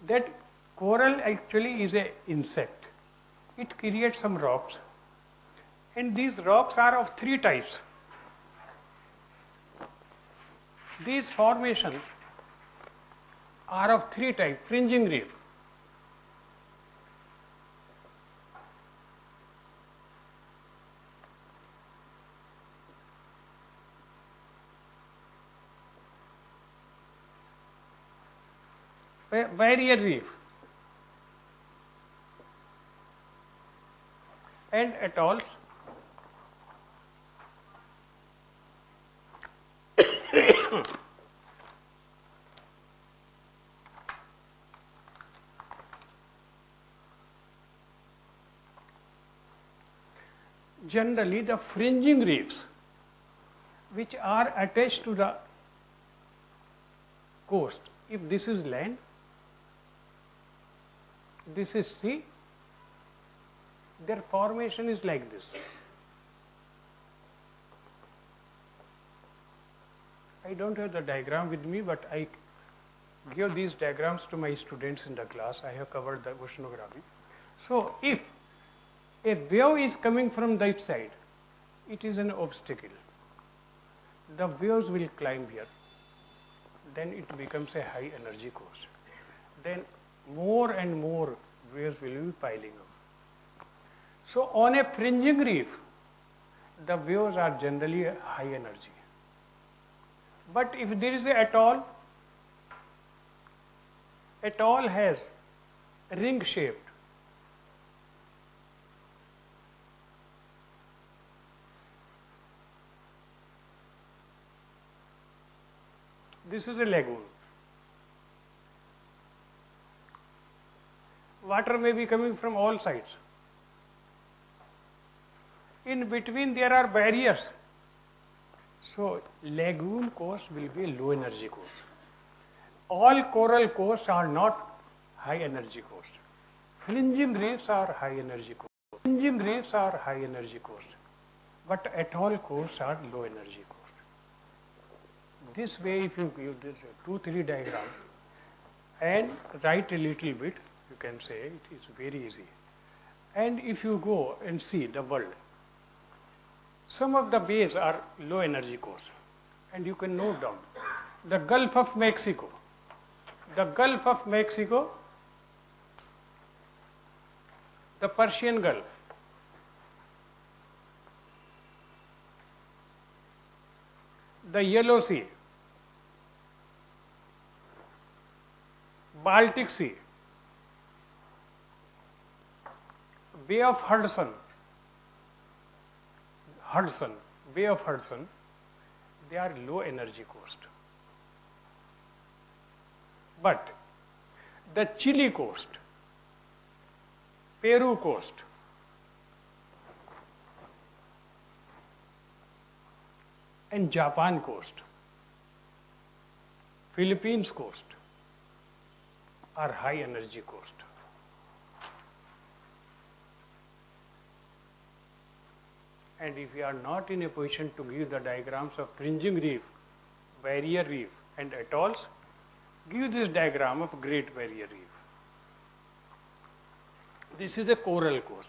That coral actually is an insect. It creates some rocks, and these rocks are of three types. These formations are of three types: fringing reef, barrier reef, and atolls. Generally, the fringing reefs, which are attached to the coast, if this is land, this is sea, their formation is like this. I don't have the diagram with me, but I give these diagrams to my students in the class. I have covered the oceanography. So if a wave is coming from that side, it is an obstacle. The waves will climb here. Then it becomes a high energy coast. Then more and more waves will be piling up. So on a fringing reef, the waves are generally high energy. But if there is an atoll has ring shaped. This is a lagoon. Water may be coming from all sides. In between there are barriers. So lagoon coast will be a low energy coast. All coral coasts are not high energy coast. Fringing reefs are high energy coast. Fringing reefs are high energy coast. But atoll coasts are low energy coast. This way, if you give this 2-3 diagram and write a little bit, you can say it is very easy. And if you go and see the world, some of the bays are low energy coast, and you can note down the Gulf of Mexico. The Gulf of Mexico, the Persian Gulf, the Yellow Sea, Baltic Sea, Bay of Hudson, Bay of Hudson, they are low energy coast. But the Chile coast, Peru coast, and Japan coast, Philippines coast are high energy coast. And if we are not in a position to give the diagrams of fringing reef, barrier reef, and atolls, give this diagram of Great Barrier Reef. This is a coral coast.